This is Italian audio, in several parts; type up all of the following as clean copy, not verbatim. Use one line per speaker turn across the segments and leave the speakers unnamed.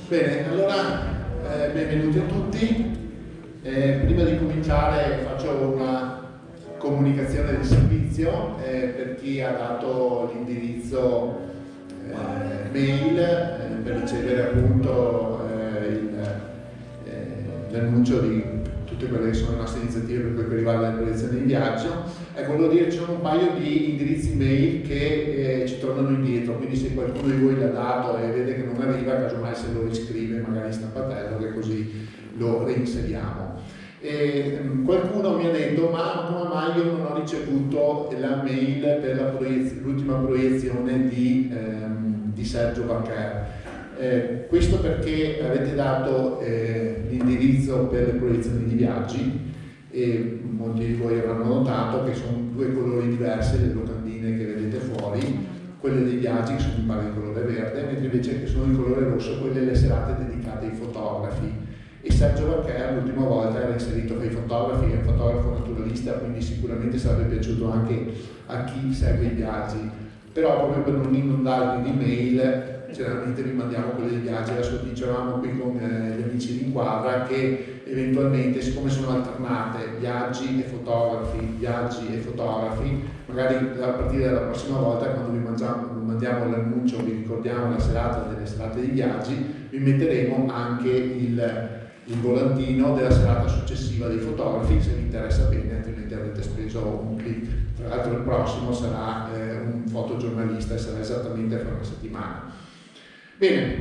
Bene, allora benvenuti a tutti. Prima di cominciare faccio una comunicazione di servizio per chi ha dato l'indirizzo mail per ricevere appunto l'annuncio di tutte quelle che sono le nostre iniziative per quel che riguarda le proiezioni di viaggio. Ecco, volevo dire, ci sono un paio di indirizzi mail che ci tornano indietro, quindi se qualcuno di voi l'ha dato e vede che non arriva, casomai se lo riscrive magari in stampatello, che così lo reinseriamo. Qualcuno mi ha detto, ma come mai io non ho ricevuto la mail per l'ultima proiezione di Sergio Baccher? Questo perché avete dato l'indirizzo per le proiezioni di viaggi e molti di voi avranno notato che sono due colori diversi le locandine che vedete fuori, quelle dei viaggi che sono in pari di colore verde, mentre invece che sono di colore rosso quelle le serate dedicate ai fotografi. E Sergio Baccher l'ultima volta era inserito per i fotografi, è un fotografo naturalista, quindi sicuramente sarebbe piaciuto anche a chi segue i viaggi, però proprio per non inondarvi di mail generalmente vi mandiamo quelle dei viaggi. Adesso dicevamo qui con gli amici di Inquadra che eventualmente, siccome sono alternate viaggi e fotografi, magari a partire dalla prossima volta, quando vi mandiamo l'annuncio, vi ricordiamo la serata delle serate di viaggi, vi metteremo anche il volantino della serata successiva dei fotografi, se vi interessa bene, altrimenti avrete speso un clic. Tra l'altro il prossimo sarà un fotogiornalista e sarà esattamente fra una settimana. Bene,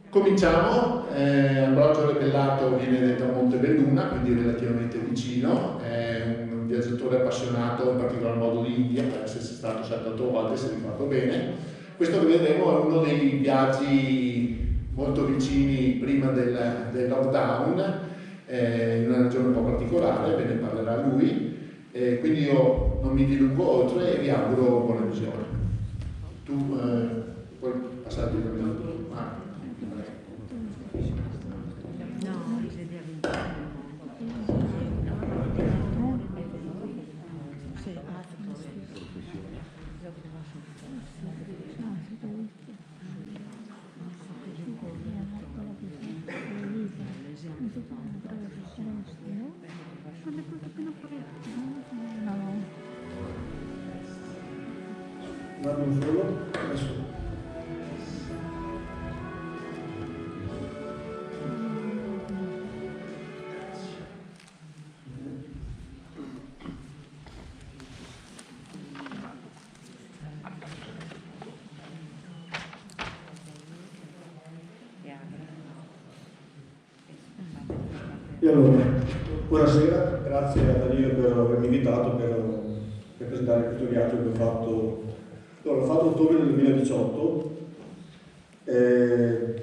cominciamo. Ambrogio Rebellato viene da Montebelluna, quindi relativamente vicino, è un viaggiatore appassionato in particolar modo di India, per essere stato 7-8 volte, se ricordo bene. Questo che vedremo è uno dei viaggi molto vicini prima del lockdown, in una regione un po' particolare, ve ne parlerà lui, quindi io non mi dilungo oltre e vi auguro buona visione. Tu puoi passare il minuto? Un attimo solo, adesso. E allora, buonasera, grazie a Danilo per avermi invitato per presentare questo viaggio che ho fatto. L'ho fatto a ottobre del 2018,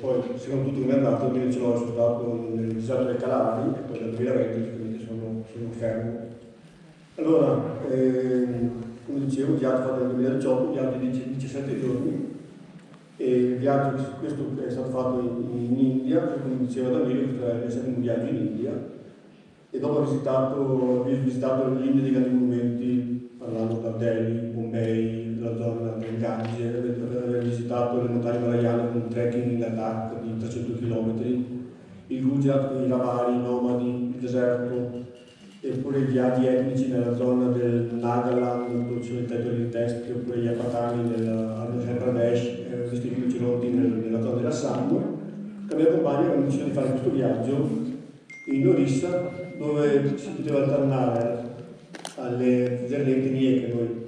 poi secondo tutto come è andato, nel 2019 sono stato nel deserto del Kalahari e poi dal 2020 quindi sono fermo. Allora, come dicevo, il viaggio fatto nel 2018, un viaggio di 17 giorni, e il viaggio, questo è stato fatto in India, come diceva Danilo, questo è il secondo viaggio in India, e dopo ho visitato l'India dei grandi monumenti, parlando da Delhi, Bombay, la zona del Gange, aver visitato le montagne Himalayane con un trekking in Ladakh di 300 km, il Gujarat, i Ravari, i nomadi, il deserto, eppure i viaggi etnici nella zona del Nagaland, dove ci sono i territori testi, oppure gli Apatani nell'Andhra Pradesh, visto i rinoceronti nella zona dell'Assam. La mia compagna aveva deciso di fare questo viaggio in Orissa, dove si poteva alternare alle etnie che noi,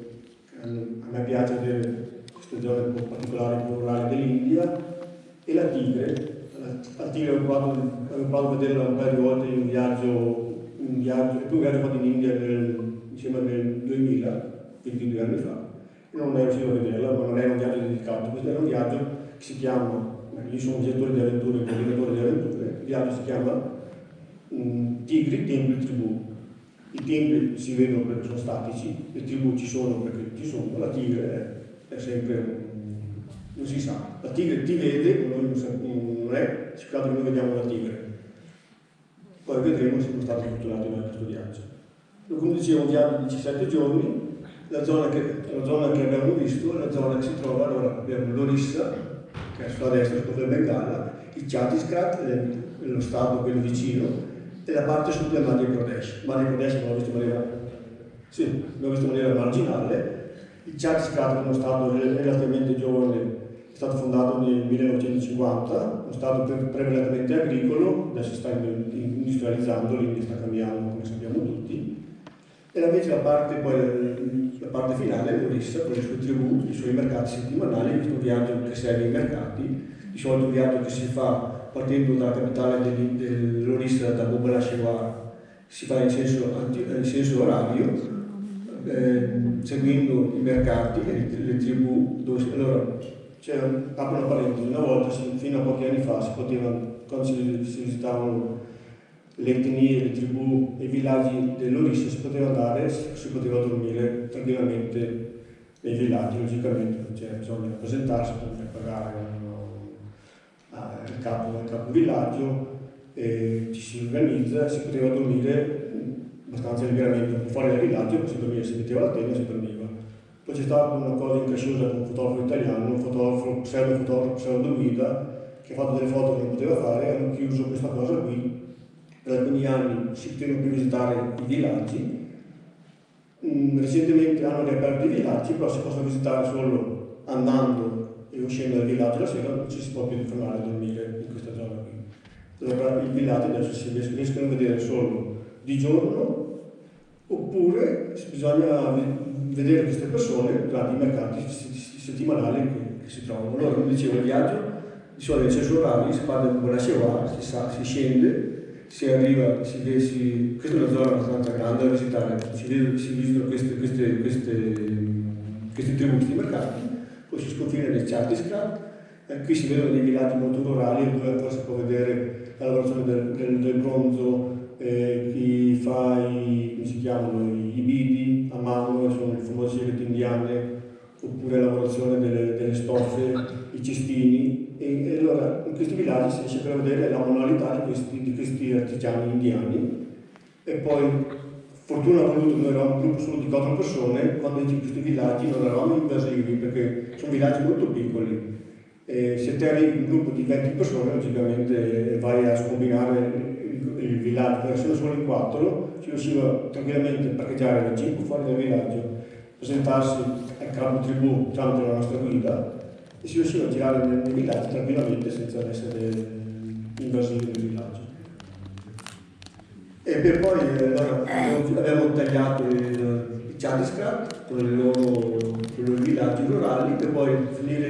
a me piace vedere queste zone un po' particolari, un po' rurali dell'India, e la tigre. La tigre avevo provato a vederla un paio di volte in un viaggio fatto in India nel 2000, 22 anni fa, e non ero riuscito a vederla, ma non era un viaggio dedicato, questo era un viaggio che si chiama, io sono un direttore di avventure, un coordinatore di avventure, il viaggio si chiama Tigri, Templi, Tribù. I templi si vedono perché sono statici, le tribù ci sono perché ci sono, la tigre è sempre, non si sa, la tigre ti vede, non è cercato che noi vediamo la tigre. Poi vedremo se sono stati fortunati da questo viaggio. Come dicevo, un viaggio di 17 giorni, la zona che abbiamo visto è la zona che si trova, allora abbiamo l'Orissa, che è sulla destra, sotto il Bengala, il Chhattisgarh, lo stato quello vicino, e la parte sud del Madhya Pradesh. Madhya Pradesh l'abbiamo visto in maniera marginale. Il Chhattisgarh è uno stato relativamente giovane, è stato fondato nel 1950, uno stato prevalentemente agricolo, adesso sta industrializzando, l'India sta cambiando come sappiamo tutti, e invece la parte finale è l'Orissa con le sue tribù, i suoi mercati settimanali, questo viaggio che segue i mercati, di solito un viaggio che si fa partendo dalla capitale dell'Orissa, da Bhubaneswar, si fa in senso orario, seguendo i mercati e le tribù. Allora, apro una parentesi, una volta, fino a pochi anni fa, quando si visitavano le etnie, le tribù e i villaggi dell'Orissa, si poteva dormire tranquillamente nei villaggi, logicamente non c'era bisogno di presentarsi, bisogna pagare il capo villaggio, ci si organizza, si poteva dormire abbastanza liberamente fuori dal villaggio, si metteva la tenda e si dormiva. Poi c'è stata una cosa incasciosa con un fotografo italiano, un pseudo guida, che ha fatto delle foto che non poteva fare, hanno chiuso questa cosa qui. Per alcuni anni si potevano più visitare i villaggi, recentemente hanno riaperto i villaggi, però si possono visitare solo andando e uscendo dal villaggio la sera, non ci si può più fermare a dormire in questa zona qui. Allora i villaggi adesso si riescono a vedere solo di giorno, oppure bisogna vedere queste persone durante i mercati settimanali che si trovano. Allora, come dicevo, il viaggio di solito c'è su orario, si parla di Bhubaneswar, si scende, si arriva, questa è una zona abbastanza grande da visitare, si visitano questi tribù, questi mercati, poi si sconfina nel Chhattisgarh, qui si vedono dei villaggi molto rurali dove ancora si può vedere la lavorazione del bronzo, chi fa come si chiamano, i bidi a mano, sono le famose sigarette indiane, oppure la lavorazione delle stoffe, i cestini. E allora in questi villaggi si riesce a vedere la manualità di questi artigiani indiani. E poi, fortuna ha voluto, noi eravamo un gruppo solo di 4 persone, quando in questi villaggi non eravamo invasivi, perché sono villaggi molto piccoli. E se te arrivi un gruppo di 20 persone, logicamente vai a scombinare il villaggio, perché sono solo in 4, si riusciva tranquillamente a parcheggiare la jeep fuori dal villaggio, presentarsi al capo tribù tramite la nostra guida e si riusciva a girare nei villaggi tranquillamente senza essere invasivi nel villaggio. E per poi allora, abbiamo tagliato il Chhattisgarh con i loro villaggi rurali per poi finire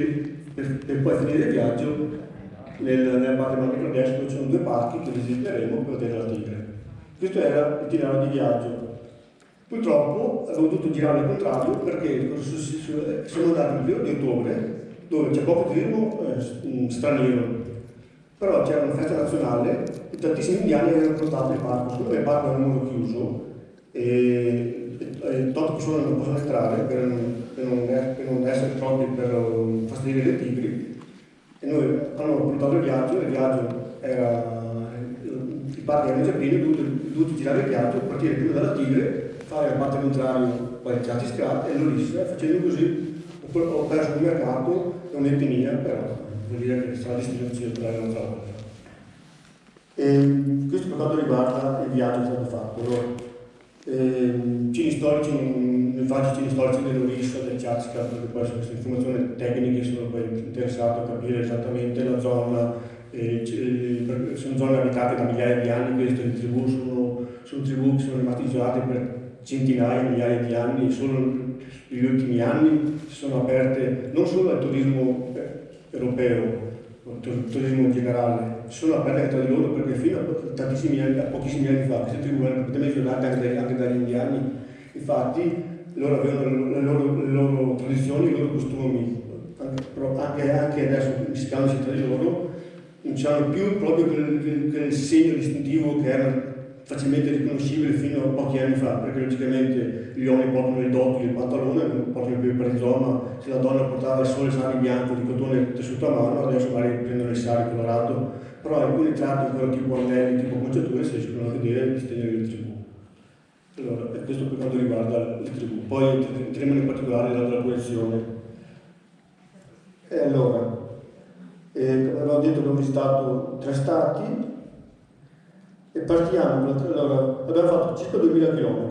il viaggio nella parte Madhya Pradesh, dove ci sono 2 parchi che visiteremo per vedere la tigre. Questo era l'itinerario di viaggio. Purtroppo abbiamo dovuto girare al contrario perché siamo andati il 2 di ottobre, dove c'è poco turismo straniero, però c'era una festa nazionale e tantissimi indiani avevano portato il parco. Siccome il parco era un modo chiuso e 8 persone non possono entrare per non essere troppi per fastidire le tigri, e noi hanno portato il viaggio era, i parchi erano già pieni, ho dovuto girare il viaggio, partire prima dalla tigre, fare la parte contraria poi il Chhattisgarh e l'Orissa, facendo così ho perso un mercato e un'etnia, però vuol dire che sarà destinazione per un'altra volta. E questo per quanto riguarda il viaggio che è stato fatto. Allora, cini storici, non faccio cini storici dell'Orissa, del Chhattisgarh, perché poi su queste informazioni tecniche sono poi interessato a capire esattamente la zona, sono zone abitate da migliaia di anni, queste tribù sono tribù che sono rimaste isolate per centinaia, migliaia di anni, solo negli ultimi anni si sono aperte non solo al turismo europeo, al turismo in generale, si sono aperte anche tra di loro perché fino a pochissimi anni fa queste tribù erano completamente isolate anche dagli indiani. Infatti loro avevano le loro tradizioni, i loro costumi, anche adesso mischiandosi tra di loro non c'erano più proprio quel segno distintivo che era facilmente riconoscibile fino a pochi anni fa, perché logicamente gli uomini portano i dotti, il pantalone, non portano più il parizoma, se la donna portava il sole sari bianco di cotone tessuto a mano, adesso magari prendono il sari colorato, però alcuni tratti ancora tipo anelli, tipo conciature, si riescono a vedere e distinguere le tribù. Allora, questo per quanto riguarda le tribù. Poi entriamo in particolare nella posizione. E allora, Avevo detto che abbiamo visitato 3 stati e partiamo. Allora, abbiamo fatto circa 2000 km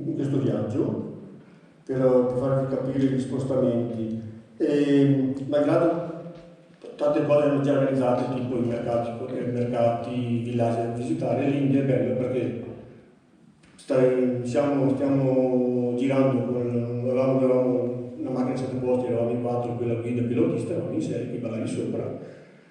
in questo viaggio per farvi capire gli spostamenti. Malgrado tante cose erano già realizzate, tipo i mercati, i villaggi da visitare, l'India è bella perché stiamo girando avevamo una macchina a 7 posti, eravamo in 4, quella guida pilotista, eravamo in 6, che bagagli sopra,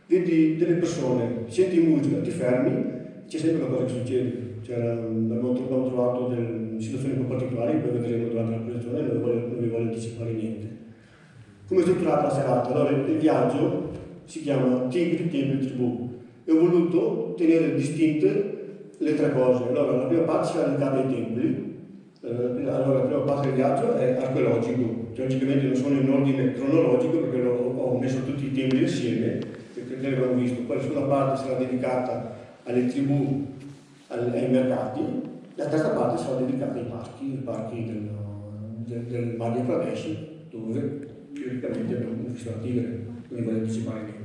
vedi delle persone, senti musica, ti fermi, c'è sempre qualcosa che succede. Abbiamo trovato delle situazioni un po' particolari, poi vedremo durante la presentazione, non vi voglio anticipare niente. Come è strutturata la serata? Allora, il viaggio si chiama Tigri, Templi, Tribù e ho voluto tenere distinte le 3 cose. Allora, la prima parte sarà dedicata ai templi. Allora, la prima parte del viaggio è archeologico, cioè logicamente non sono in ordine cronologico perché ho messo tutti i templi assieme, perché li abbiamo visto. Poi la seconda parte sarà dedicata alle tribù, ai mercati, la terza parte sarà dedicata ai parchi del Madhya Pradesh, dove teoricamente abbiamo visto la tigre, quindi voglio anticipare niente.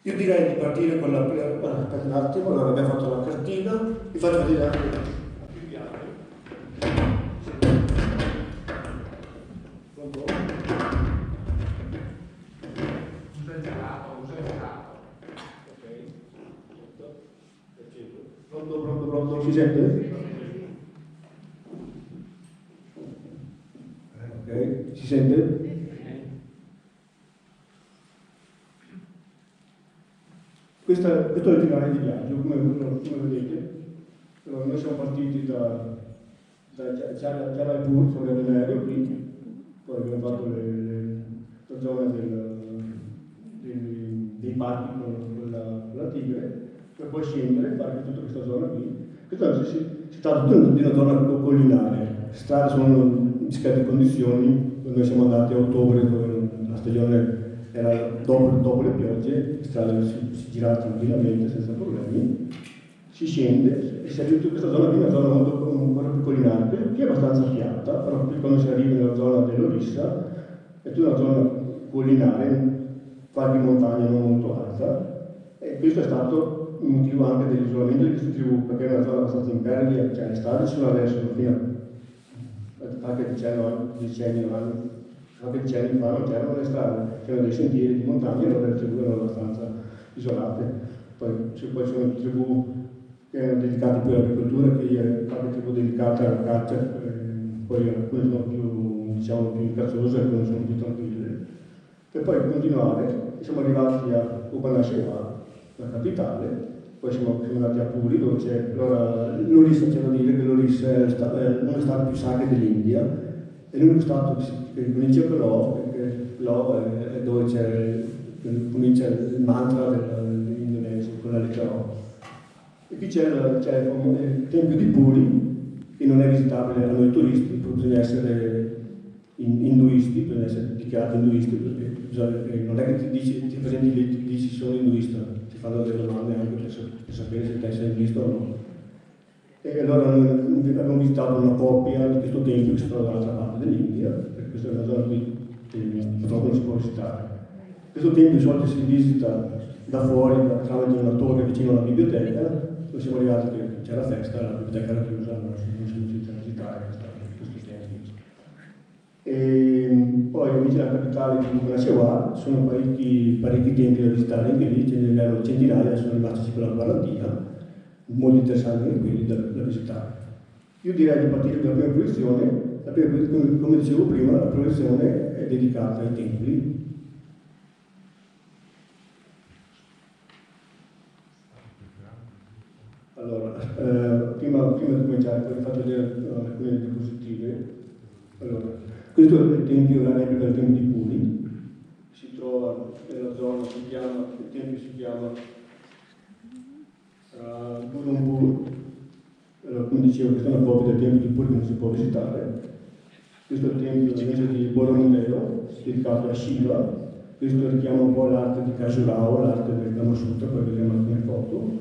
Io direi di partire con la prima. Aspetta un attimo, allora abbiamo fatto la cartina, vi faccio vedere anche il viaggio.
Usa il gelato.
Ok. Pronto, si sente? Ok, si sente? Questo è il finale di viaggio, come vedete. Allora, noi siamo partiti da Jaipur, siamo andati in aereo qui, poi abbiamo fatto la zona dei parchi con la tigre, per poi scendere, fare tutta questa zona qui. Questa si tratta di una zona collinare, le strade sono in discrete condizioni, noi siamo andati a ottobre dove la stagione era dopo le piogge, le strade si girava tranquillamente senza problemi, si scende e si arriva in questa zona qui, una zona molto più collinare, qui è abbastanza piatta, però qui quando si arriva nella zona dell'Orissa è tutta una zona collinare, qualche montagna non molto alta, e questo è stato il motivo anche dell'isolamento di queste tribù, perché è una zona abbastanza impervia, cioè le strade ci sono adesso, fino a qualche decennio fa non c'erano le strade, c'erano dei sentieri di montagna, allora le tribù erano abbastanza isolate. Poi sono tribù che erano dedicate più all'agricoltura, qualche tribù dedicata alla caccia, poi alcune sono più incazzose, alcune sono più tranquille. Per poi continuare, siamo arrivati a Bhubaneswar, la capitale, poi siamo andati a Puri, dove c'è l'Orissa, c'è da dire che l'Orissa è uno dei stati più sacri dell'India, è l'unico stato che comincia con l'O, perché l'O è dove comincia il mantra dell'Indonesia, con la lettera O. E qui c'è il tempio di Puri, che non è visitabile a noi turisti, bisogna essere induisti, bisogna essere dichiarati induisti, perché non è che ti presenti lì e ti dici sono induista, ti fanno delle domande anche per sapere se te sei induista o no. E allora noi abbiamo visitato una coppia di questo tempio che si trova dall'altra parte dell'India, perché questa è una zona qui che purtroppo non si può visitare. Questo tempio di solito si visita da fuori, tramite una torre vicino alla biblioteca, dove siamo arrivati che c'era festa, la biblioteca era chiusa, non si è riusciti a visitare questi tempi. E poi amici della capitale di Bhubaneswar, sono parecchi templi da visitare anche lì, ce ne erano centinaia, sono rimasti circa una quarantina, molto interessanti anche quelli da visitare. Io direi di partire dalla prima proiezione. Come dicevo prima, la proiezione è dedicata ai templi. Allora, prima di cominciare, poi vi faccio vedere alcune diapositive. Allora, questo è il tempio, la replica del tempio di Puri, si trova nella zona, il tempio si chiama Budhumpur. Allora, come dicevo, questa è una copia del tempio di Puri che non si può visitare. Questo è il tempio invece di Boromdeo, dedicato a Shiva. Questo richiama un po' l'arte di Khajuraho, l'arte del Kama Sutra, poi vedremo alcune foto.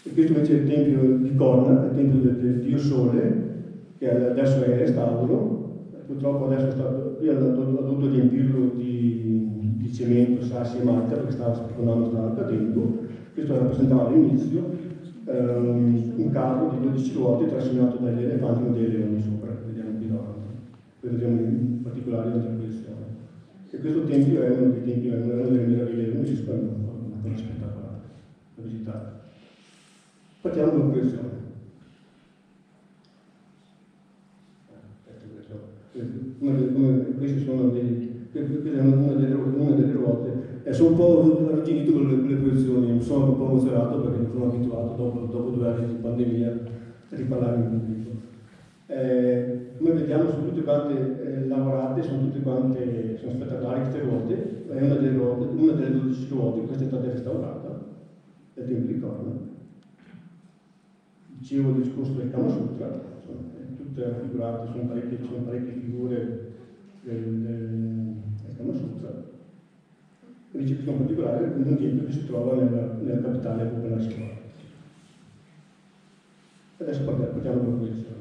E questo invece è il tempio di Karna, il tempio del dio Sole, che adesso è in restauro. Purtroppo adesso qui ha dovuto riempirlo di di cemento, sassi e malta, perché stava cadendo. Questo rappresentava all'inizio un carro di 12 ruote trascinato dagli elefanti con dei leoni sopra, che vediamo qui davanti. Poi vedremo in particolare la proiezione. E questo tempio è uno dei templi, è una delle meraviglie dell'Unesco, è una cosa spettacolare da visitare. Partiamo con la proiezione. Questi sono questa è una delle ruote. E sono un po' arrugginito con le proiezioni, sono un po' emozionato perché mi sono abituato dopo 2 anni di pandemia a riparlare in pubblico. Come vediamo sono tutte quante lavorate, sono spettacolari queste ruote, è una delle 12 ruote, questa è stata restaurata, è il Tempio di Corna. Dicevo il discorso del Kama Sutra, sono tutte raffigurate, sono parecchie figure del Kama Sutra. E dice questo in particolare un tempio che si trova nella capitale Bhubaneswar. Adesso partiamo con la proiezione.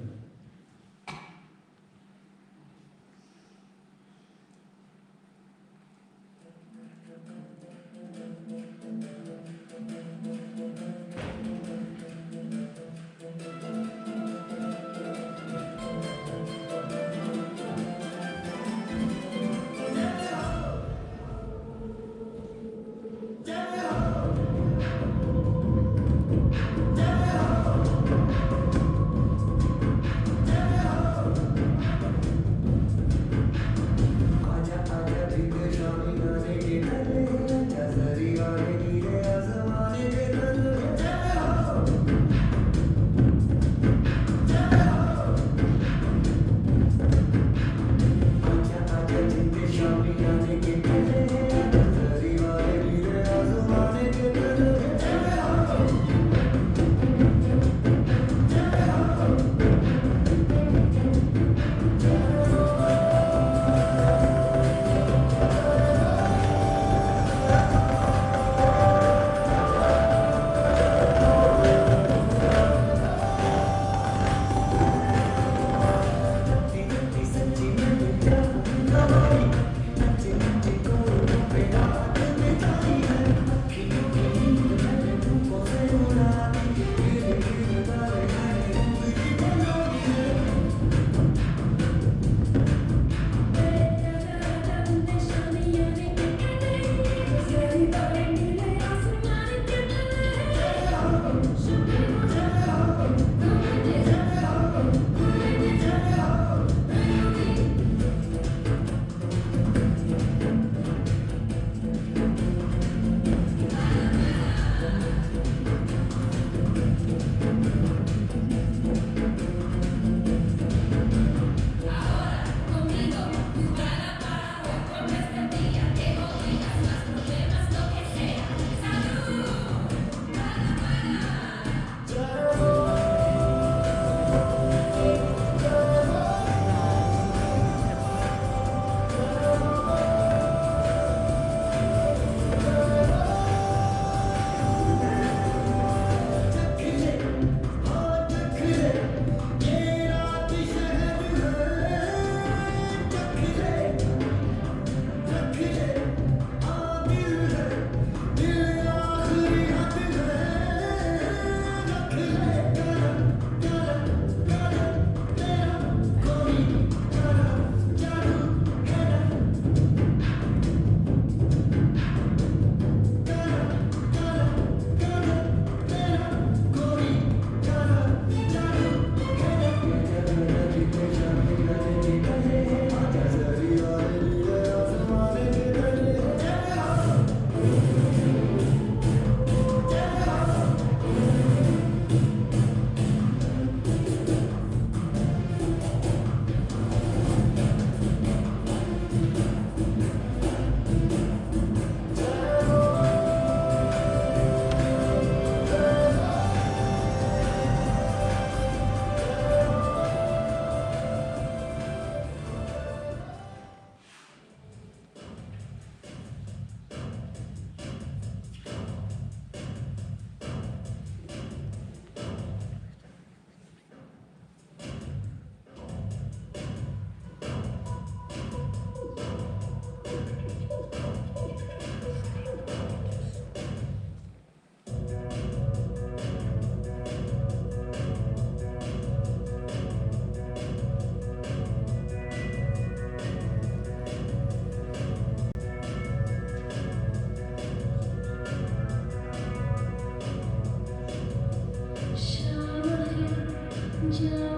क्यों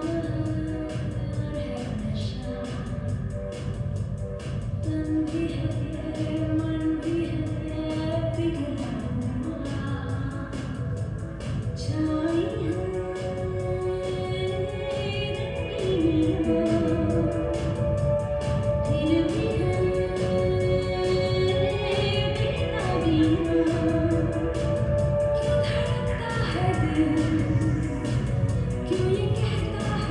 ये कहता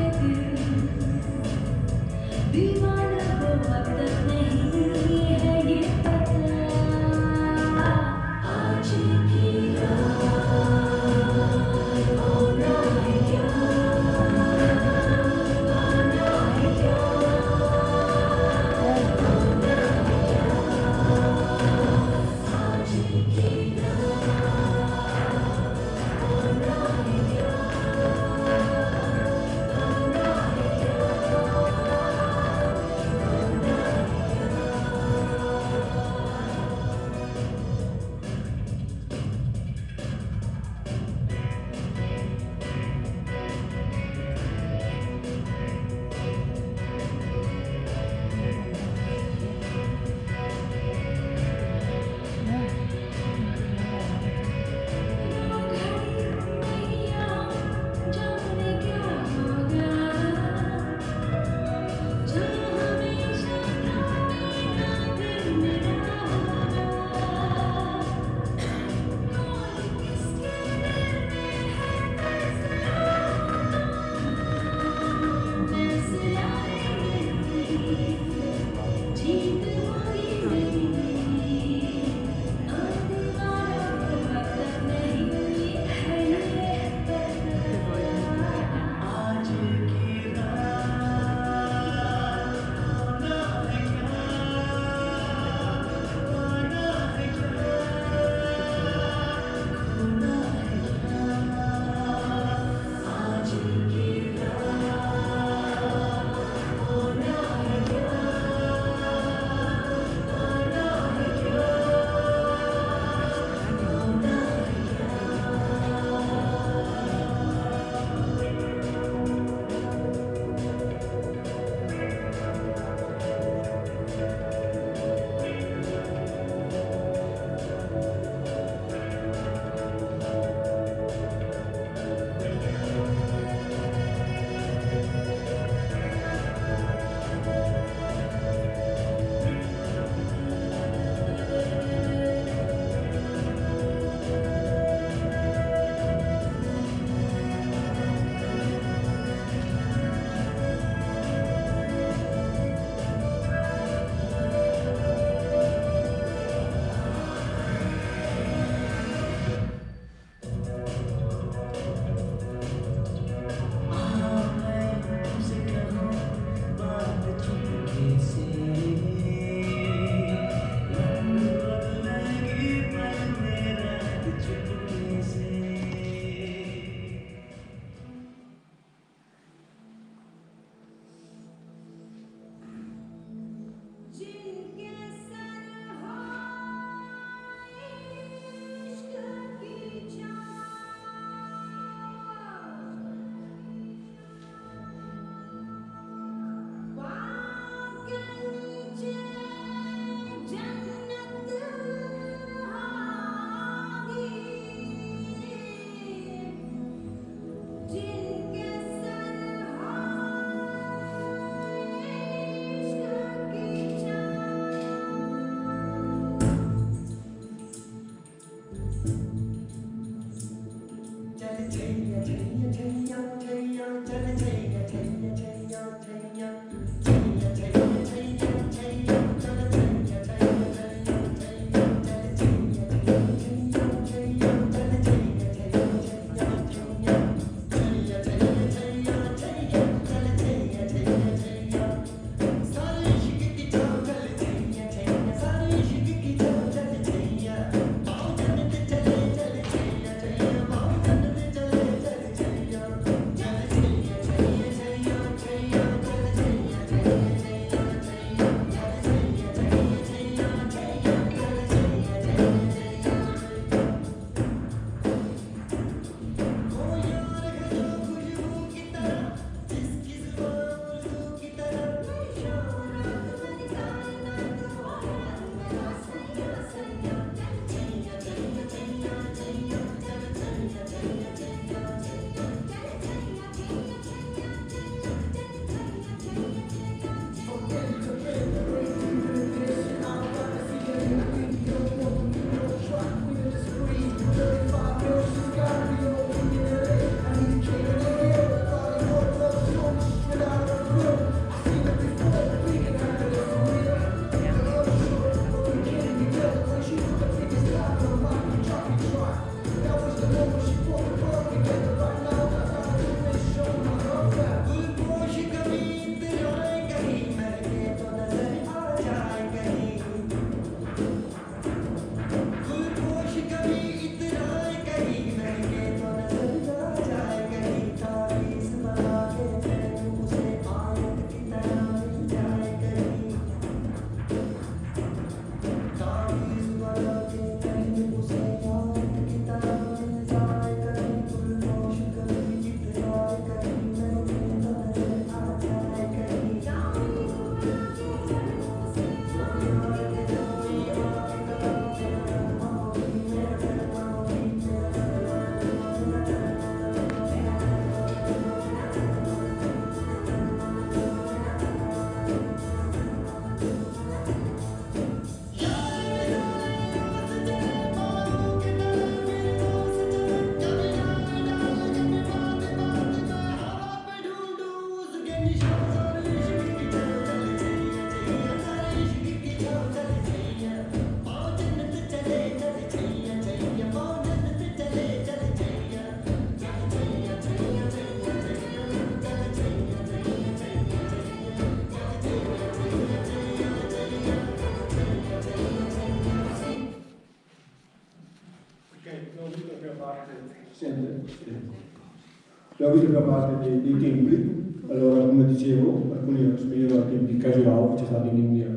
Abbiamo visto che parte dei templi. Allora, come dicevo, alcuni assomigliano ai tempi di Khajuraho che c'è stato in India,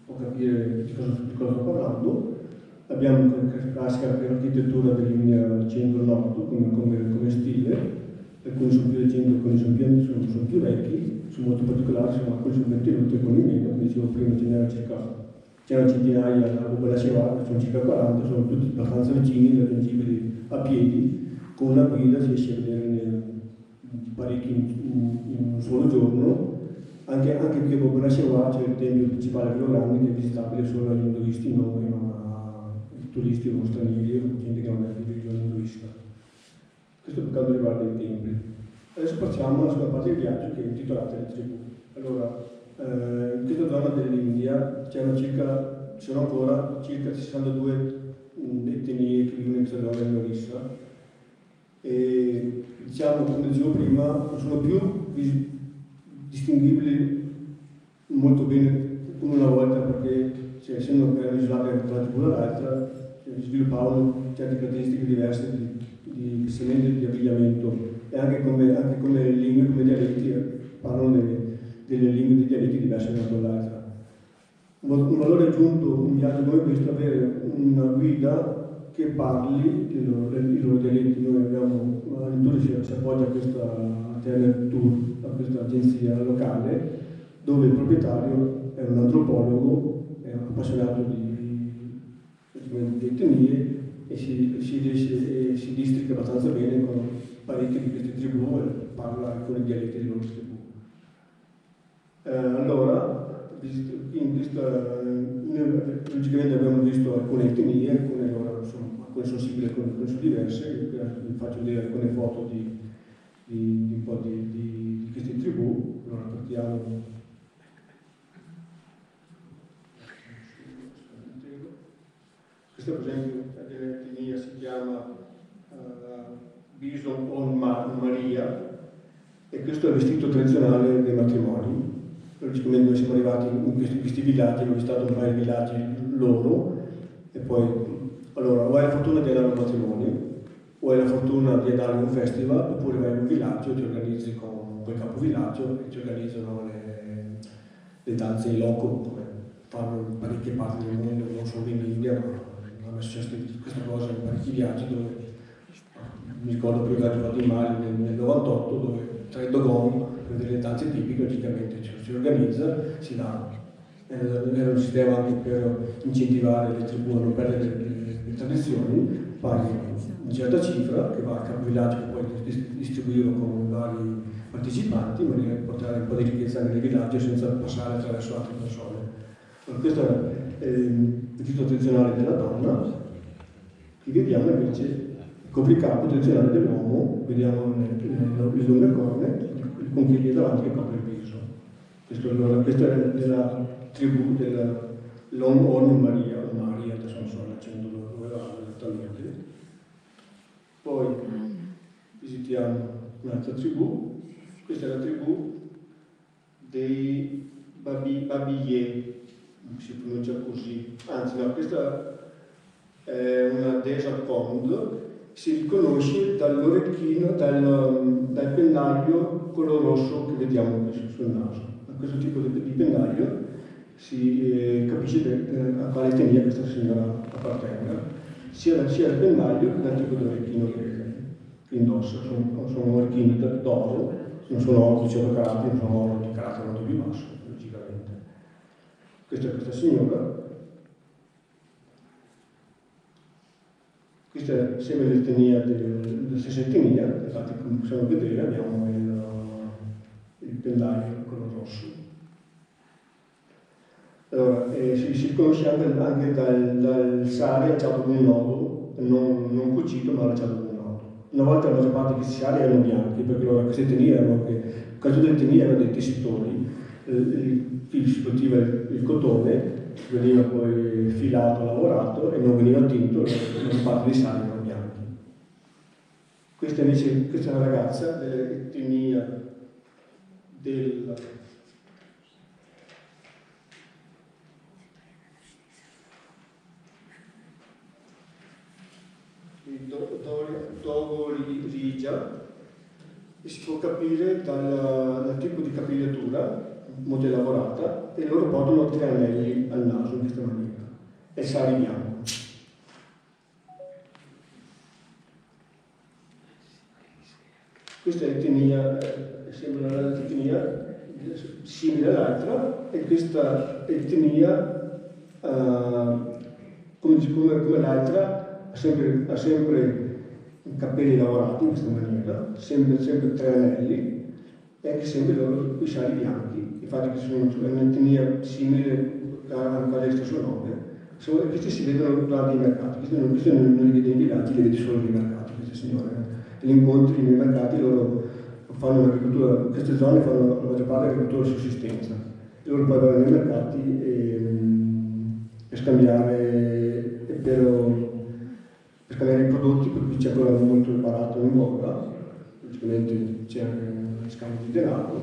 può capire di cosa sto parlando. Abbiamo la classica architettura dell'India centro-nord come stile, alcuni sono più recenti, alcuni sono più vecchi, sono molto particolari, alcuni sono ben tenuti, alcuni meno, come dicevo prima c'erano centinaia a Bhubaneswar, sono circa 40, sono tutti abbastanza vicini, raggiungibili a piedi, con una guida si riesce a vedere parecchi in un solo giorno. Anche qui a Bhubaneswar c'è il tempio principale più grande che è visitabile solo agli indovesti, non a turisti o stranieri o gente che non è di religione induista. Questo per quanto riguarda i templi. Adesso passiamo alla seconda parte del viaggio che è intitolata Le tribù. Allora, in questa zona dell'India ci sono ancora circa 62 etnie che vivono in questa zona dell'Orissa. E diciamo, come dicevo prima, non sono più distinguibili molto bene come una volta, perché essendo erano isolate tra una tribù dall'altra, sviluppavano certe caratteristiche diverse di vestimento e di abbigliamento, e anche come lingue, come dialetti, parlano delle lingue e dei dialetti diversi l'una dall'altra. Un valore aggiunto in un viaggio come questo è avere una guida che parli i loro dialetti. Noi abbiamo, l'Intour si appoggia a questa Teller Tour, a questa agenzia locale, dove il proprietario è un antropologo, è un appassionato di etnie e si districa abbastanza bene con parecchie di queste tribù e parla alcuni dialetti di loro tribù. Allora, logicamente abbiamo visto alcune etnie, alcune sono simili, alcune sono diverse. Vi faccio vedere alcune foto di un po' di queste tribù. Allora partiamo. Questa per esempio dell'etnia si chiama Bison on Maria, e questo è il vestito tradizionale dei matrimoni. Logicamente noi siamo arrivati in questi villaggi, abbiamo visitato un paio di villaggi loro, e poi allora o hai la fortuna di andare a un matrimonio, o hai la fortuna di andare a un festival, oppure vai in un villaggio e ti organizzi con quel capovillaggio e ti organizzano le danze in loco, come fanno in parecchie parti del mondo, non solo in India, ma è successo questa cosa in parecchi viaggi dove mi ricordo più che fatto in Mali nel 98, dove tra i Dogon, per delle danze tipiche, logicamente si organizza, si dà. Era un sistema anche per incentivare le tribù a non perdere le tradizioni, paghi una certa cifra che va a capovillaggio che poi distribuirlo con vari partecipanti, in maniera da portare un po' di ricchezza nel villaggio senza passare attraverso altre persone. Allora, questo è il vestito tradizionale della donna. Qui vediamo invece il copricapo tradizionale dell'uomo, vediamo le lunghe corna, il conchiglie davanti che copre il viso. Questa è della tribù della Longhorn Maria, o Maria, adesso non so l'accento dove va esattamente. Poi visitiamo un'altra tribù, questa è la tribù dei Babiye, si pronuncia così, anzi no, questa è una desert pond, si riconosce dall'orecchino, dal pendaglio color rosso che vediamo qui sul naso. Da questo tipo di pendaglio si capisce a quale etnia questa signora appartenga, sia dal pendaglio che dal tipo di orecchino che indossa. Sono orecchini d'oro, non sono 18 carati, non sono oro di carattere molto più basso, logicamente. Questa è questa signora. Questa è sempre l'etnia della stessa etnia, infatti come possiamo vedere abbiamo il pendaglio color rosso. Allora, si riconosce anche dal sale lanciato con un nodo, non cucito ma lanciato con un nodo. Una volta la maggior parte di questi sali erano bianchi, perché queste etnie quasi tutte le etnie erano dei tessitori. Si coltiva il cotone, veniva poi filato, lavorato e non veniva tinto, la maggior parte dei sali erano bianchi. Questa invece è una ragazza dell'etnia del Dogorigia, e si può capire dal tipo di capigliatura molto elaborata, e loro portano 3 anelli al naso in questa maniera. È il sari bianco. Questa è l'etnia, sembra una etnia simile all'altra, e questa etnia, come l'altra, ha sempre i capelli lavorati in questa maniera, sempre 3 anelli, e anche sempre loro i sari bianchi. Infatti sono un'etnia simile, hanno quasi lo stesso nome. Questi si vedono durante i mercati, questi non li vedi in villaggi, li vedi solo nei mercati, queste signore. E gli incontri nei mercati, loro fanno un'agricoltura, in queste zone fanno la maggior parte dell'agricoltura di sussistenza. E loro poi vanno nei mercati per scambiare, per scambiare i prodotti, per cui c'è ancora molto il baratto in voga, praticamente c'è anche un scambio di denaro,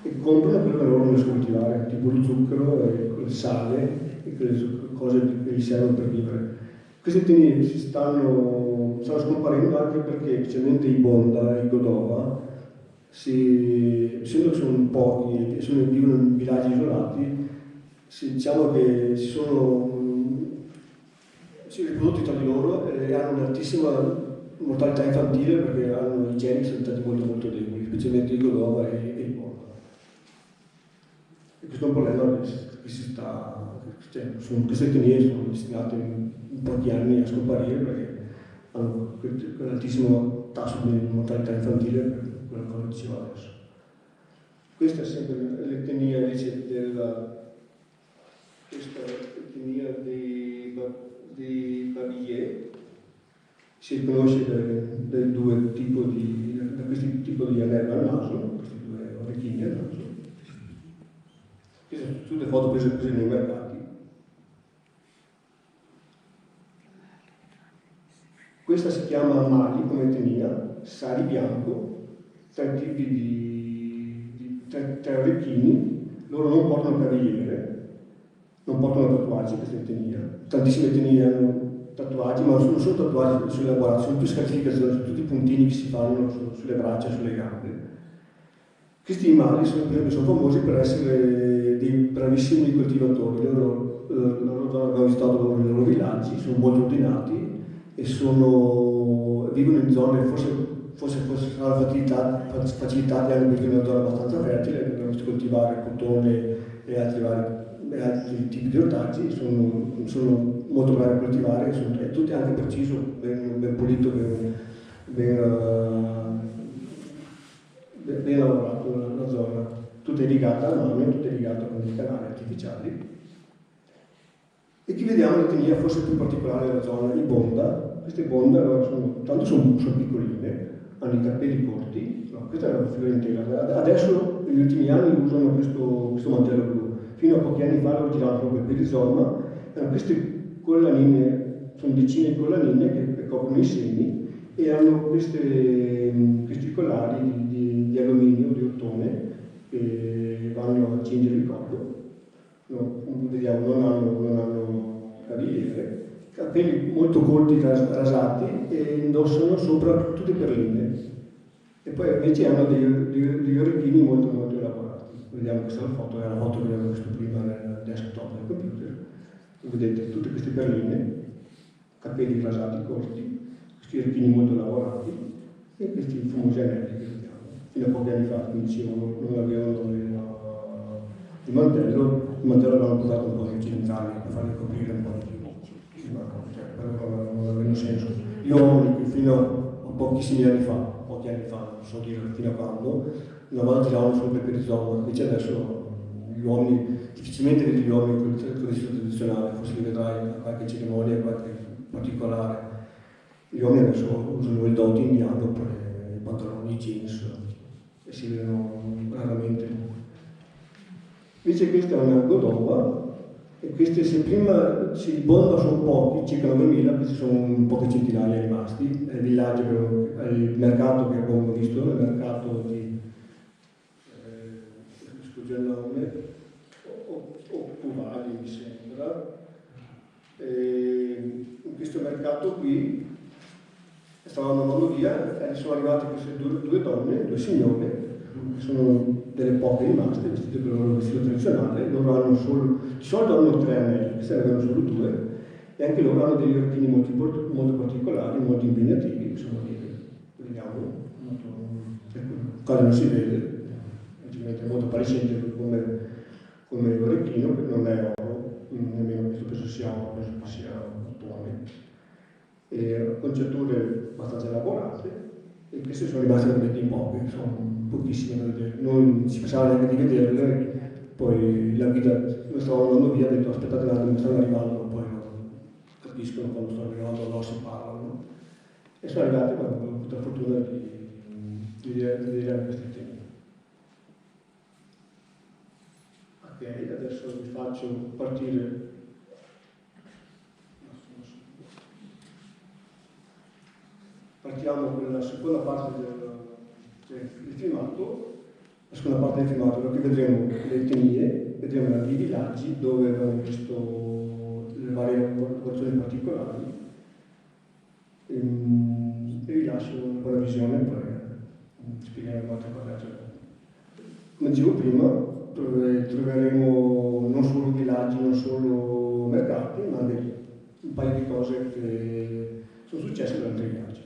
e comprano quello che loro non riescono a coltivare, tipo lo zucchero, il sale e quelle cose che gli servono per vivere. Queste etnie stanno scomparendo anche perché, specialmente i Bonda e i Godova, essendo che sono pochi e vivono in villaggi isolati, diciamo che si riprodotti tra di loro e hanno un'altissima mortalità infantile perché hanno i geni che sono stati molto molto deboli, specialmente i Godova e i Bonda. E questo è un problema che queste etnie sono destinate in pochi anni a scomparire perché hanno quell'altissimo tasso di mortalità infantile, per quello che dicevo adesso. Questa è sempre l'etnia invece dei Babillier. Si conosce da questi tipi di anello al naso, questi 2 orecchini al naso. Queste sono tutte foto prese nei mercati. Questa si chiama Mali come etnia, sari bianco, 3 tipi tre orecchini. Loro non portano cavigliere, non portano tatuaggi, questa etnia. Tantissime etnie hanno tatuaggi, ma non sono tatuaggi sulle elaborati, sono più scarificazioni, sono tutti i puntini che si fanno sulle braccia e sulle gambe. Questi Mali sono famosi per essere dei bravissimi coltivatori. Loro abbiamo visitato i loro villaggi, sono molto ordinati e vivono in zone forse saranno facilitate anche perché è una zona abbastanza fertile, abbiamo visto coltivare cotone e altri tipi di ortaggi, sono molto bravi a coltivare, è tutto anche preciso, ben pulito, ben lavorato la zona, tutta irrigata a mano, tutta irrigata con dei canali artificiali. E qui vediamo l'etnia forse più particolare della zona, i Bonda. Queste Bonda allora sono piccoline, hanno i capelli corti, no, questa è una figura intera. Adesso negli ultimi anni usano questo mantello blu, fino a pochi anni fa lo giravano proprio per il perizoma. Queste collanine, sono decine di collanine che coprono i seni e hanno questi collari di alluminio, di ottone, che vanno a cingere il collo. No, vediamo, non hanno cavigliere, capelli molto corti, rasati, e indossano sopra tutte perline. E poi invece hanno degli orecchini molto molto elaborati. Vediamo questa foto, è la foto che abbiamo visto prima nel desktop del computer. Vedete tutte queste perline, capelli rasati corti, questi orecchini molto elaborati e questi famosi anelli che vediamo. Fino a pochi anni fa, come dicevo, non avevano il mantello l'hanno portato un po' in occidentale per farli coprire un po' di più, ma non aveva senso. Gli uomini che fino a pochissimi anni fa, non so dire fino a quando, una volta giravano solo per perizoma, invece adesso gli uomini, difficilmente vedi gli uomini con il vestito tradizionale, forse li vedrai a qualche cerimonia, qualche particolare. Gli uomini adesso usano il dhoti indiano oppure i pantaloni, i jeans, e si vedono raramente. Invece questa è una Godova, e queste se prima si Bonda sono pochi, circa 9.000, questi sono poche centinaia rimasti. Il villaggio, il mercato che abbiamo visto, il mercato di scusi il nome, Occuvali mi sembra. In questo mercato qui stavamo andando via, sono arrivate queste due donne, due signore, che sono delle poche rimaste, vestite con il loro vestito tradizionale. Loro hanno solo, di solito hanno 3 anelli, queste ne avevano solo 2, e anche loro hanno degli orecchini molto particolari, molto impegnativi, insomma, vediamo, quasi non si vede, è molto appariscente come l'orecchino, che non è oro, nemmeno questo penso sia oro, penso che sia ottone. Concerture abbastanza elaborate, e queste sono rimaste veramente in poche, sono pochissime da vedere. Non si pensava neanche di vederle, poi la guida, noi stavamo andando via, ha detto aspettate un attimo, stanno arrivando, poi capiscono quando stanno arrivando, loro si parlano, e sono arrivate, ma ho avuto la fortuna di vedere questi temi. Ok, adesso vi faccio partire. Partiamo con la seconda parte del filmato. La seconda parte del filmato, perché vedremo le etnie, vedremo i villaggi dove abbiamo visto le varie lavorazioni particolari, e vi lascio una buona visione, poi spiegheremo altre cose. Come dicevo prima, troveremo non solo villaggi, non solo mercati, ma anche un paio di cose che sono successe durante i viaggi.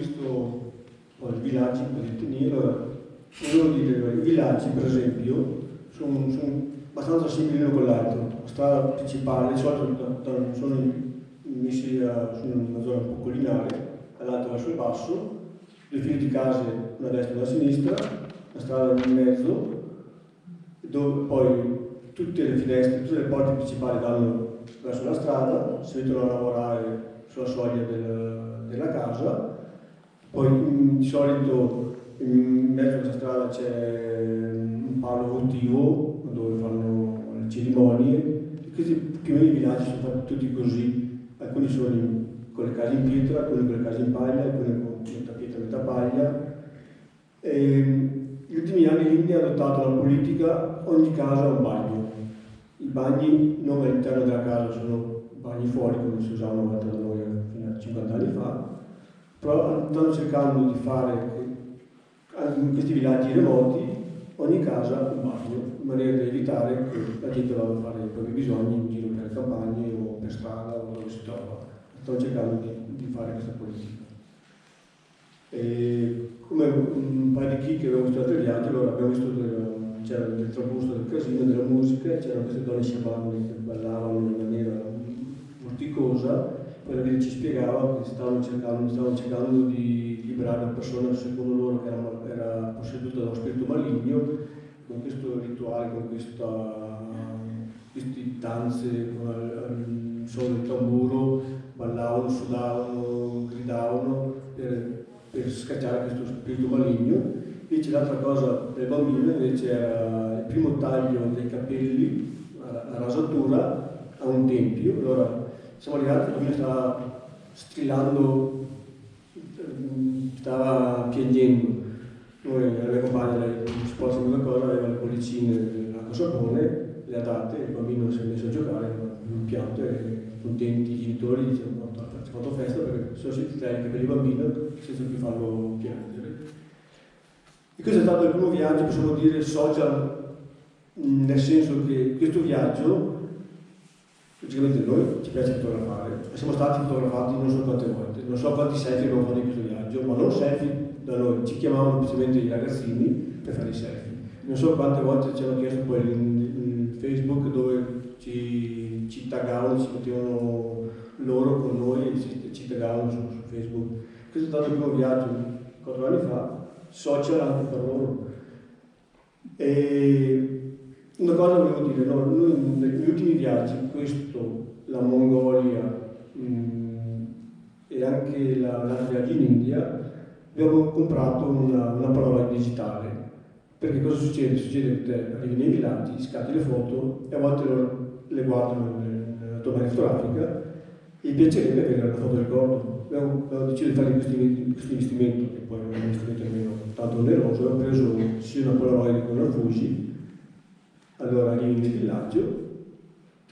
visto i villaggi, per etnie, allora, volevo dire, i villaggi per esempio sono abbastanza simili l'uno con l'altro. La strada principale, di solito sono messi su una zona un po' collinare, all'alto verso il basso, due file di case, una a destra e una a sinistra, la strada in mezzo, dove poi tutte le finestre, tutte le porte principali vanno verso la strada, si mettono a lavorare sulla soglia della casa, poi di solito in mezzo a questa strada c'è un palo votivo dove fanno le cerimonie. Questi più o meno i villaggi sono fatti tutti così, alcuni sono con le case in pietra, alcuni con le case in paglia, alcuni con metà pietra e metà paglia. Negli ultimi anni l'India ha adottato la politica, ogni casa ha un bagno. I bagni non all'interno della casa, sono bagni fuori come si usavano una volta da noi fino a 50 anni fa, però stanno cercando di fare in questi villaggi remoti ogni casa un bagno, in maniera da evitare che la gente vada a fare i propri bisogni in giro per le campagne o per strada o dove si trova. Stanno cercando di fare questa politica. E come un paio di chicche abbiamo visto altri viaggi, allora abbiamo visto c'era il trabusto del casino, della musica, c'erano queste donne sciamane che ballavano in maniera vorticosa, poi la guida ci spiegava che stavano cercando di liberare una persona secondo loro che era posseduta da uno spirito maligno, con questo rituale, con queste danze, con il suono del tamburo, ballavano, sudavano, gridavano per scacciare questo spirito maligno. Invece l'altra cosa per le bambine invece era il primo taglio dei capelli, la rasatura a un tempio. Allora siamo arrivati, la bambina stava strillando, stava piangendo. Noi, la mia compagna, lei non si può fare una cosa, aveva le bollicine dell'acqua sapone, le ha date, il bambino si è messo a giocare, un pianto e contenti i genitori dicevano no, ci ha fatto festa perché sono sentiti i capelli bambino senza più farlo piangere. E questo è stato il primo viaggio, possiamo dire, social, nel senso che questo viaggio, logicamente noi ci piace fotografare, siamo stati fotografati non so quante volte, non so quanti selfie abbiamo fatto in questo viaggio, ma non selfie da noi, ci chiamavano semplicemente i ragazzini per fare i selfie. Non so quante volte ci hanno chiesto poi in Facebook dove ci taggavano, ci mettevano loro con noi e ci taggavano su Facebook. Questo è stato il primo viaggio 4 anni fa, social anche per loro. E una cosa volevo dire, no, noi negli ultimi viaggi, questo, la Mongolia e anche l'altro viaggio in India, abbiamo comprato una Polaroid digitale. Perché cosa succede? Succede che te arrivi nei villaggi, scatti le foto e a volte le guardano nella tua macchina fotografica e gli piacerebbe avere una foto ricordo. Abbiamo deciso di fare questo investimento, che poi è un investimento nemmeno tanto oneroso, abbiamo preso sia una Polaroid che una Fuji. Allora arrivi nel villaggio,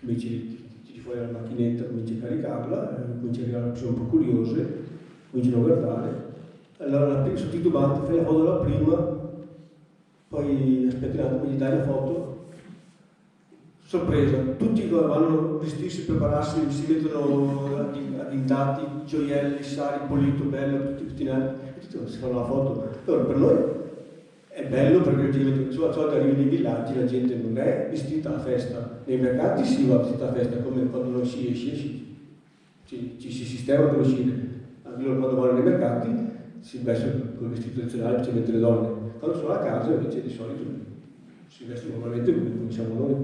tiri fuori la macchinetta, cominci a caricarla, cominci a arrivare a persone un po' curiose, cominciano a guardare. Allora sul titubante fai la foto alla prima, poi aspetti un attimo, gli dai la foto, sorpresa, tutti vanno a vestirsi, prepararsi, si vedono addintati, gioielli, sari, pulito, bello, tutti pettinati, si fanno la foto. Allora per noi è bello perché di solito arrivi nei villaggi, la gente non è vestita a festa, nei mercati si va vestita a festa, come quando non si esce, ci si sistema per uscire. Allora quando vanno nei mercati si vestono con il vestito tradizionale, specialmente le donne. Quando sono a casa invece di solito si vestono normalmente come siamo noi.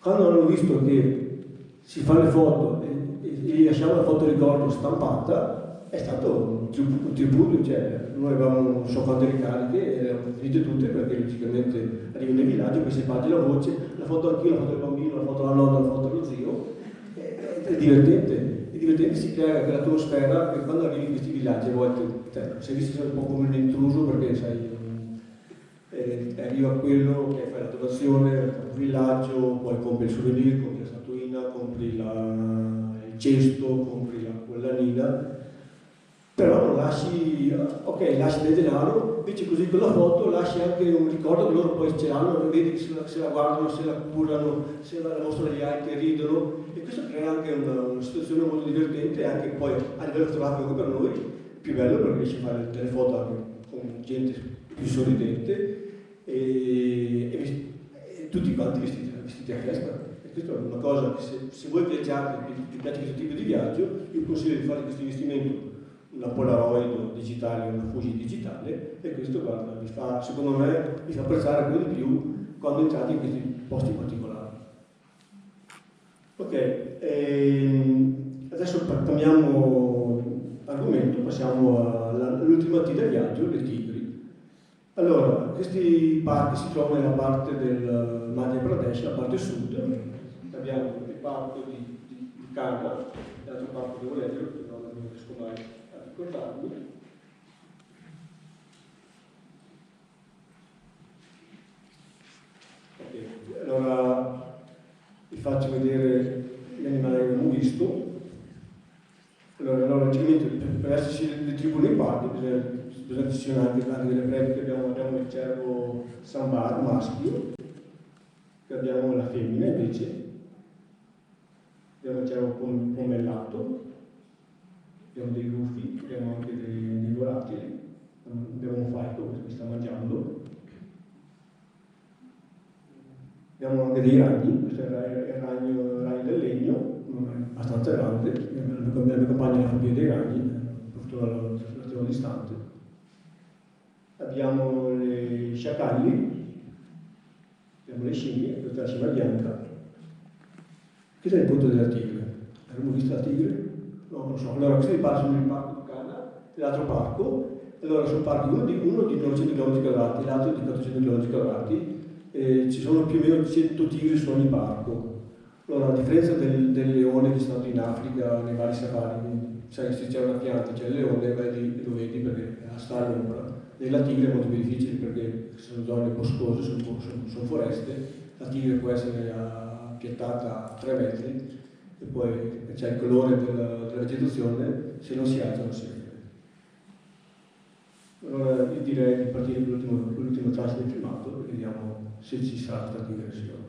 Quando hanno visto che si fanno le foto e gli lasciamo la foto ricordo stampata, è stato un tributo, cioè noi avevamo non so quante ricariche e le abbiamo finite tutte perché logicamente arrivi nel villaggio, poi si parti la voce, la foto anch'io, la foto del bambino, la foto della nonna, la foto dello zio, è divertente. Si crea quell'atmosfera che quando arrivi in questi villaggi a volte sei visto un po' come un intruso perché sai, arriva quello che fa la donazione, un villaggio, poi compri il souvenir, compri la statuina, compri il cesto, compri la collanina, però non lasci, ok, lasci del denaro, invece così con la foto lasci anche un ricordo che loro poi ce l'hanno, vedi che se la guardano, se la curano, se la mostrano agli altri, ridono, e questo crea anche una situazione molto divertente, anche poi a livello fotografico per noi, più bello perché riesci a fare delle foto anche con gente più sorridente e tutti quanti vestiti a festa. E questa è una cosa che se voi viaggiate, vi piace questo tipo di viaggio, io consiglio di fare questo investimento, una Polaroid digitale o una Fuji digitale, e questo guarda, secondo me vi fa apprezzare quello di più quando entrate in questi posti particolari. Ok, adesso cambiamo argomento, passiamo all'ultima attività del viaggio, le tigri. Allora, questi parchi si trovano nella parte del Madhya Pradesh, la parte sud. Abbiamo il parco di Kanha, l'altro parco devo leggere, perché non riesco mai a ricordarmi. Ok, allora vi faccio vedere gli animali che abbiamo visto. Allora logicamente per esserci le tribù nei parchi bisogna ci siano anche delle prede. Abbiamo il cervo sambar maschio, che abbiamo la femmina invece, abbiamo il cervo pommellato, abbiamo dei gufi, abbiamo anche dei volatili, abbiamo un falco che mi sta mangiando, abbiamo anche dei ragni, questo è il ragno del legno, abbastanza grande, la mia compagna ha fobia dei ragni, per fortuna la tenevo distante. Abbiamo i sciacalli, abbiamo le scimmie, questa è la scimmia bianca. Questo è il punto della tigre. Abbiamo visto la tigre? No, non lo so. Allora, questi parchi sono il parco di Kanha, l'altro parco. Allora, sono parchi uno di 900 km2 e l'altro di 400 km2. Ci sono più o meno 100 tigri su ogni parco. Allora, a differenza del leone che è stato in Africa, nei vari safari, sai, se c'è una pianta, c'è il leone, vai lì e lo vedi perché sta all'ombra. Nella tigre è molto più difficile perché sono zone boscose, sono foreste, la tigre può essere appiattata a 3 metri e poi c'è il colore della vegetazione, se non si alza non si vede. Allora io direi di partire con l'ultimo tranche del filmato e vediamo se ci sarà questa digressione.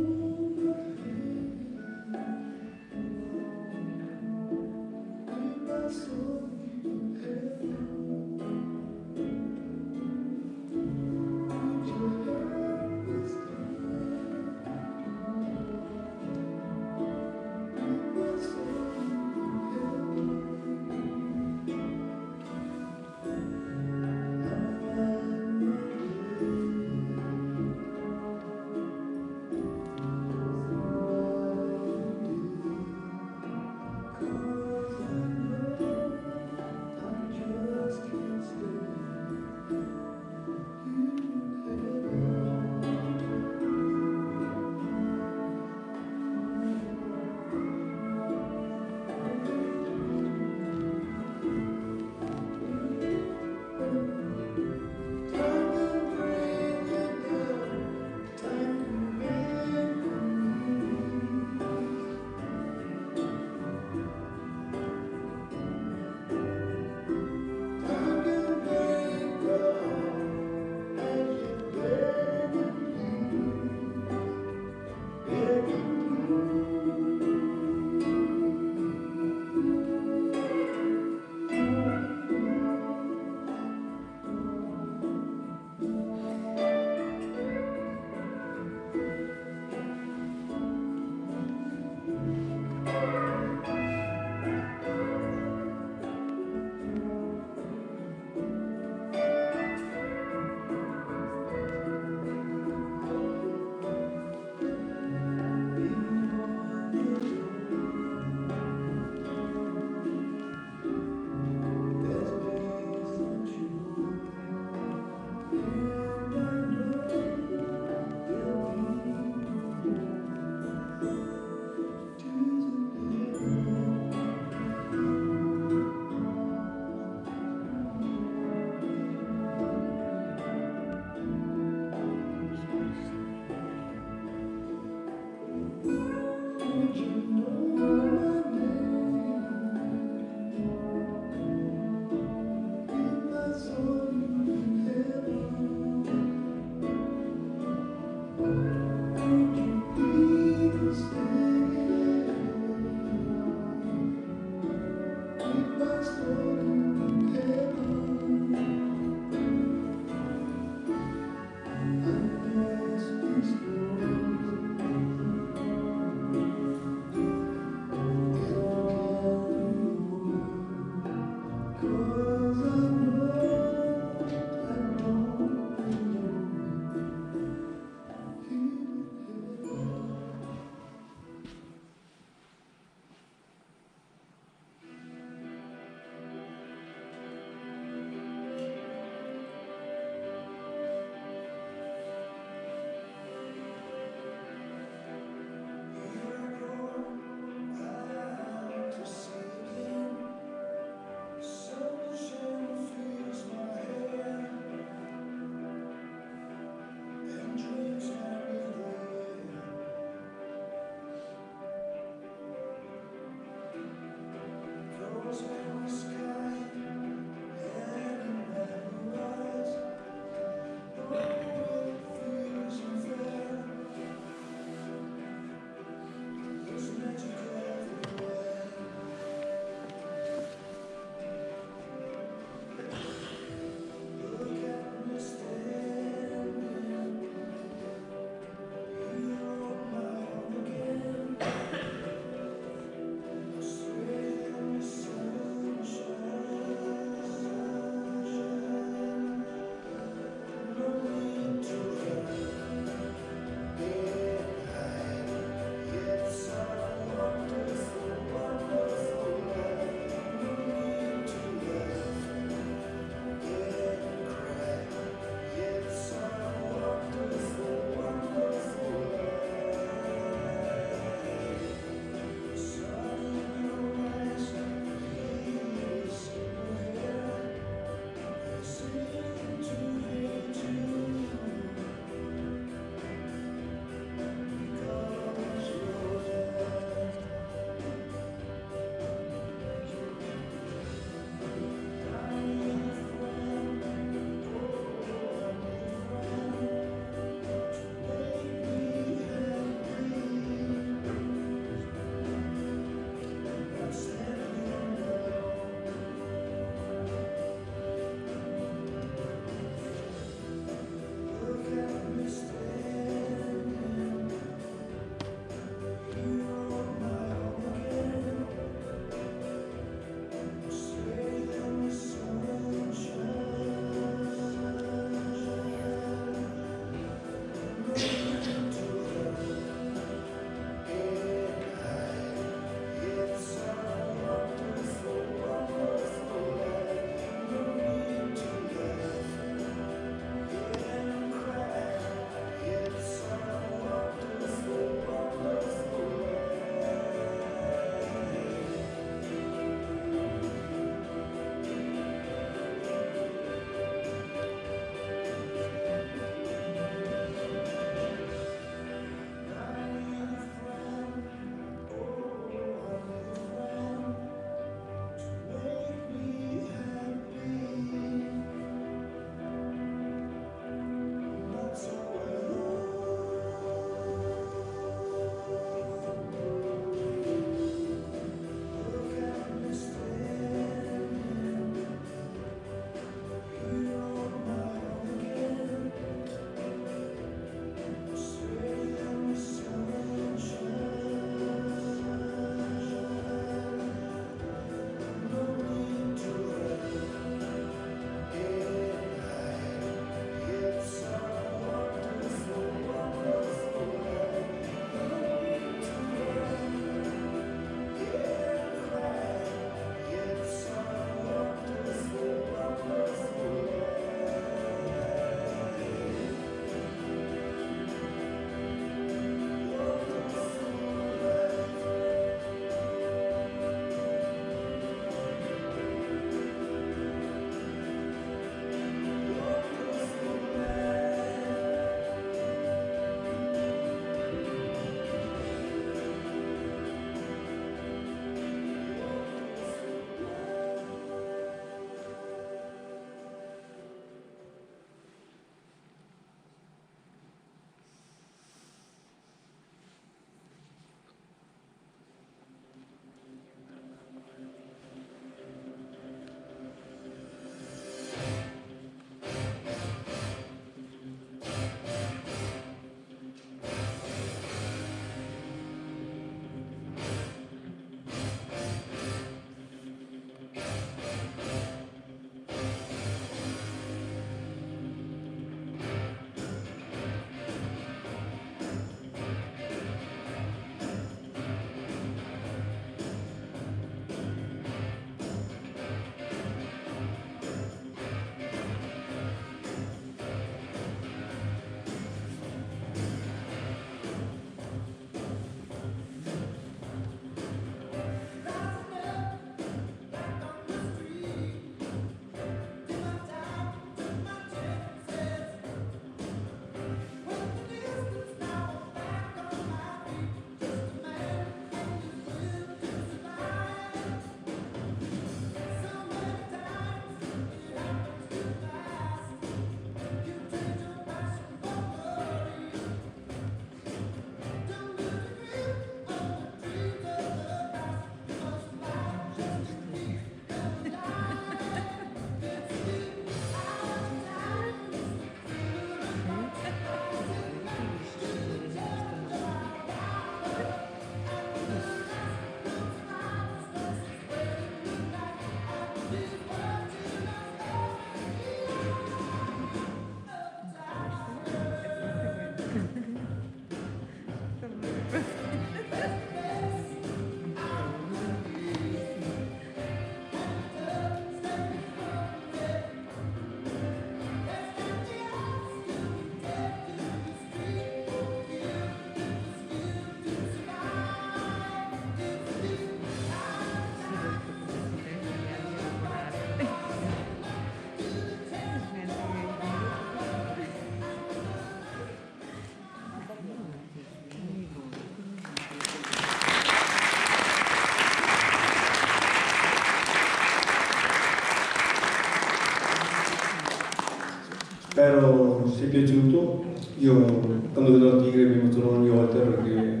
spero sia piaciuto. Io quando vedo la tigre mi emoziono ogni volta perché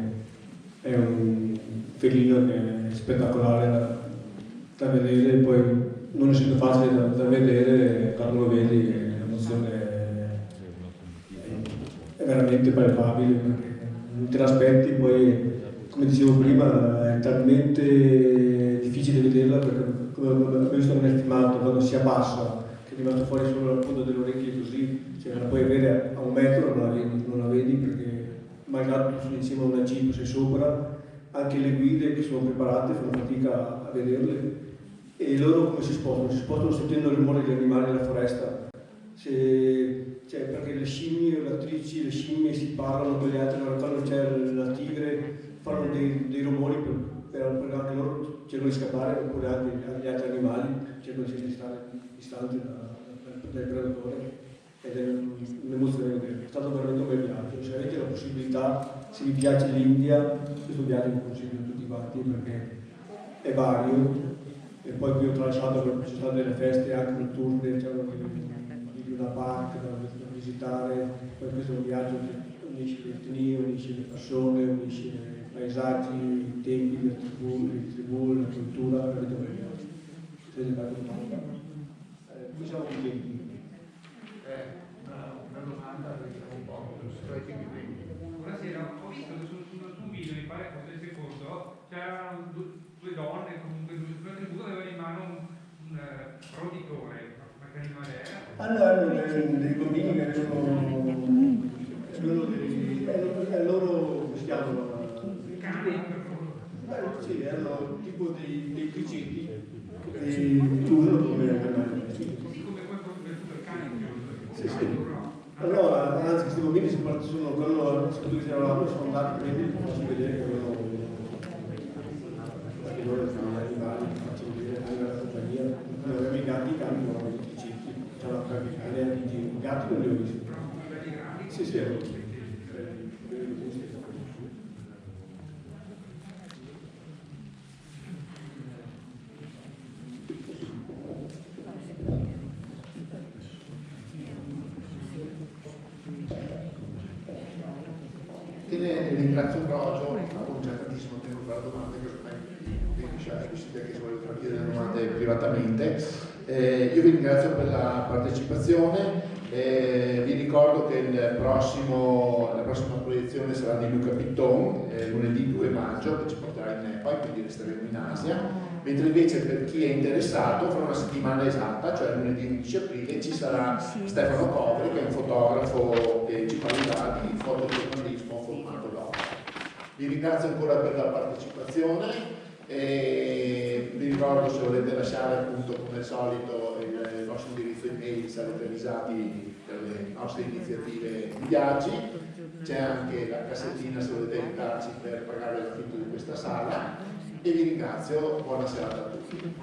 è un felino che è spettacolare da vedere, e poi non essendo facile da vedere, quando lo vedi l'emozione è veramente palpabile, perché non te l'aspetti, poi come dicevo prima è talmente difficile vederla, perché come ho visto nel filmato, quando si abbassa, che è rimasto fuori solo la punta delle orecchie così, cioè la puoi avere a 1 metro, non la vedi perché magari tu sei insieme a una jeep, sei sopra, anche le guide che sono preparate fanno fatica a vederle, e loro come si spostano? Si spostano sentendo il rumore degli animali nella foresta. Cioè, perché le scimmie, le attrici, le scimmie si parlano con le altre, quando c'è la tigre fanno dei rumori per anche loro cercano di scappare, oppure anche gli altri animali cercano di stare distanti dal predatore, ed è un'emozione vedere. È stato veramente un bel viaggio. Se avete la possibilità, se vi piace l'India, questo viaggio lo consiglio a tutti quanti perché è vario, e poi qui ho tralasciato perché ci sono state delle feste anche notturne, c'erano di Luna Park da visitare, poi questo è un viaggio che unisce le etnie, unisce le persone, unisce i paesaggi, i tempi, le tribù, la cultura, veramente un bel viaggio. Siete come siamo contenti?
Una domanda perché un po'. Buonasera, ho visto su un video, mi pare fosse il secondo, c'erano due donne, comunque due tribù, avevano in mano un roditore, ma che animale era?
Hanno dei bambini che sono loro, come si chiamano?
Cani?
Sì, erano tipo dei criceti che usano come animali.
Così come poi per cani.
Sì, sì. Allora, anzi, questi bambini sono quando sono andati a prendere, ti faccio vedere che perché loro sono animali, ti faccio vedere anche la compagnia. Noi avevamo i gatti, i cani non avevamo i criceti, c'erano anche i gatti non li ho visti. Sì, sì.
Ringrazio Brogio, non c'è tantissimo tempo per la domanda, che ormai riuscite anche se volete chiedere le domande privatamente. Io vi ringrazio per la partecipazione, vi ricordo che la prossima proiezione sarà di Luca Pitton, lunedì 2 maggio, che ci porterà in Nepal, quindi resteremo in Asia, mentre invece per chi è interessato, fra una settimana esatta, cioè lunedì 11 aprile, ci sarà Stefano Covri, che è un fotografo che ci parlerà di fotogiornalismo formato d'opera. Vi ringrazio ancora per la partecipazione e vi ricordo, se volete lasciare appunto come al solito il nostro indirizzo email, sarete avvisati per le nostre iniziative di viaggi. C'è anche la cassettina se volete aiutarci per pagare l'affitto di questa sala, e vi ringrazio, buona serata a tutti.